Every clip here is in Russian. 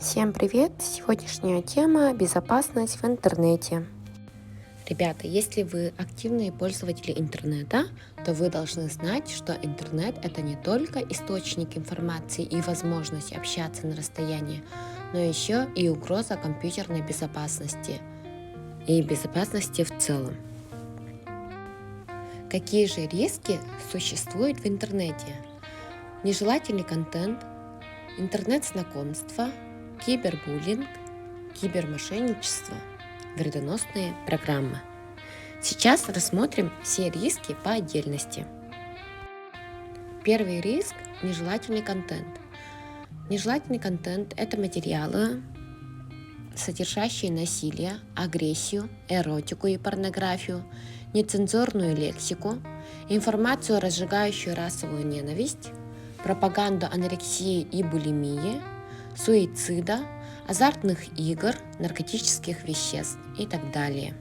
Всем привет! Сегодняшняя тема – безопасность в интернете. Ребята, если вы активные пользователи интернета, то вы должны знать, что интернет – это не только источник информации и возможность общаться на расстоянии, но еще и угроза компьютерной безопасности и безопасности в целом. Какие же риски существуют в интернете? Нежелательный контент, интернет-знакомства, кибербуллинг, кибермошенничество, вредоносные программы. Сейчас рассмотрим все риски по отдельности. Первый риск – нежелательный контент. Нежелательный контент – это материалы, содержащие насилие, агрессию, эротику и порнографию, нецензурную лексику, информацию, разжигающую расовую ненависть, пропаганду анорексии и булимии, суицида, азартных игр, наркотических веществ и так далее.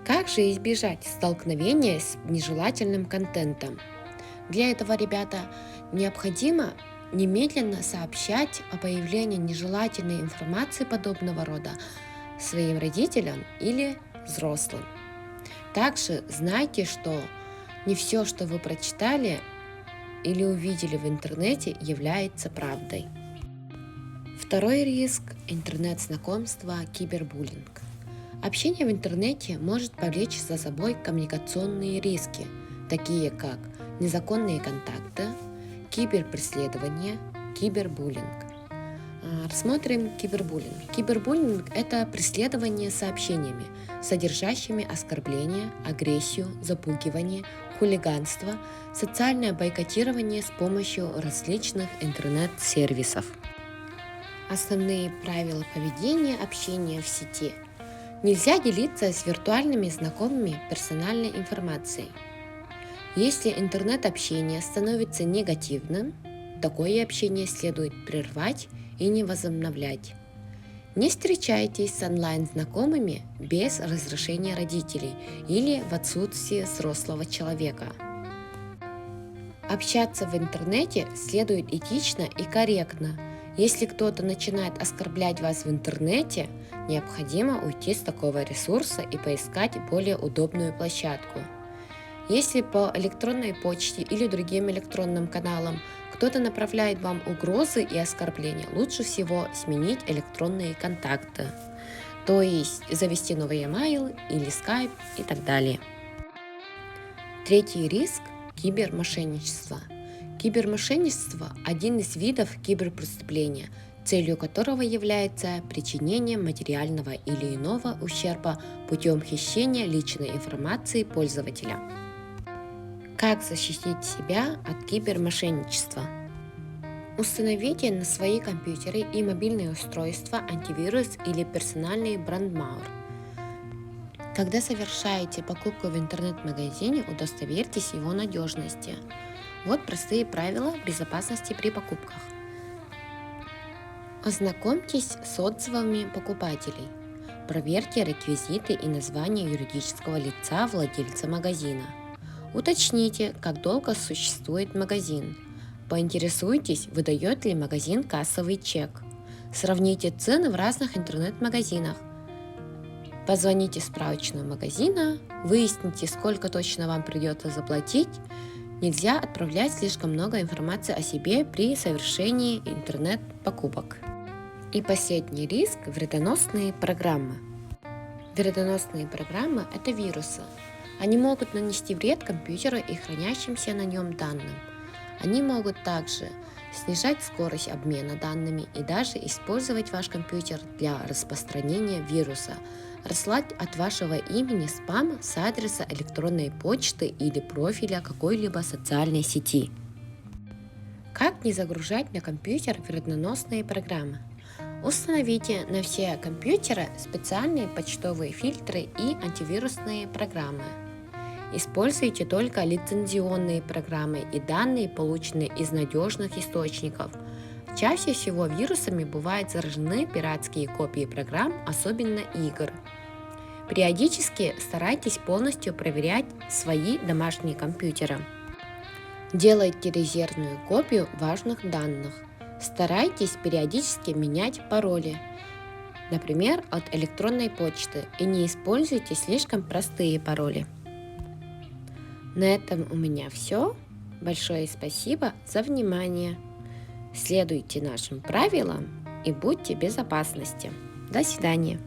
Как же избежать столкновения с нежелательным контентом? Для этого, ребята, необходимо немедленно сообщать о появлении нежелательной информации подобного рода своим родителям или взрослым. Также знайте, что не все, что вы прочитали или увидели в интернете, является правдой. Второй риск – интернет-знакомство, кибербуллинг. Общение в интернете может повлечь за собой коммуникационные риски, такие как незаконные контакты, киберпреследование, кибербуллинг. Рассмотрим кибербуллинг. Кибербуллинг – это преследование сообщениями, содержащими оскорбления, агрессию, запугивание, хулиганство, социальное бойкотирование с помощью различных интернет-сервисов. Основные правила поведения общения в сети. Нельзя делиться с виртуальными знакомыми персональной информацией. Если интернет-общение становится негативным, такое общение следует прервать и не возобновлять. Не встречайтесь с онлайн-знакомыми без разрешения родителей или в отсутствии взрослого человека. Общаться в интернете следует этично и корректно. Если кто-то начинает оскорблять вас в интернете, необходимо уйти с такого ресурса и поискать более удобную площадку. Если по электронной почте или другим электронным каналам кто-то направляет вам угрозы и оскорбления, лучше всего сменить электронные контакты, то есть завести новый email или Skype и так далее. Третий риск – кибермошенничество. Кибермошенничество – один из видов киберпреступления, целью которого является причинение материального или иного ущерба путем хищения личной информации пользователя. Как защитить себя от кибермошенничества? Установите на свои компьютеры и мобильные устройства антивирус или персональный брандмауэр. Когда совершаете покупку в интернет-магазине, удостоверьтесь его надежности. Вот простые правила безопасности при покупках. Ознакомьтесь с отзывами покупателей. Проверьте реквизиты и название юридического лица владельца магазина. Уточните, как долго существует магазин. Поинтересуйтесь, выдает ли магазин кассовый чек. Сравните цены в разных интернет-магазинах. Позвоните в справочную магазина, выясните, сколько точно вам придется заплатить. Нельзя отправлять слишком много информации о себе при совершении интернет-покупок. И последний риск – вредоносные программы. Вредоносные программы – это вирусы. Они могут нанести вред компьютеру и хранящимся на нем данным. Они могут также снижать скорость обмена данными и даже использовать ваш компьютер для распространения вируса, рассылать от вашего имени спам с адреса электронной почты или профиля какой-либо социальной сети. Как не загружать на компьютер вредоносные программы? Установите на все компьютеры специальные почтовые фильтры и антивирусные программы. Используйте только лицензионные программы и данные, полученные из надежных источников. Чаще всего вирусами бывают заражены пиратские копии программ, особенно игр. Периодически старайтесь полностью проверять свои домашние компьютеры. Делайте резервную копию важных данных. Старайтесь периодически менять пароли, например, от электронной почты, и не используйте слишком простые пароли. На этом у меня все. Большое спасибо за внимание. Следуйте нашим правилам и будьте в безопасности. До свидания.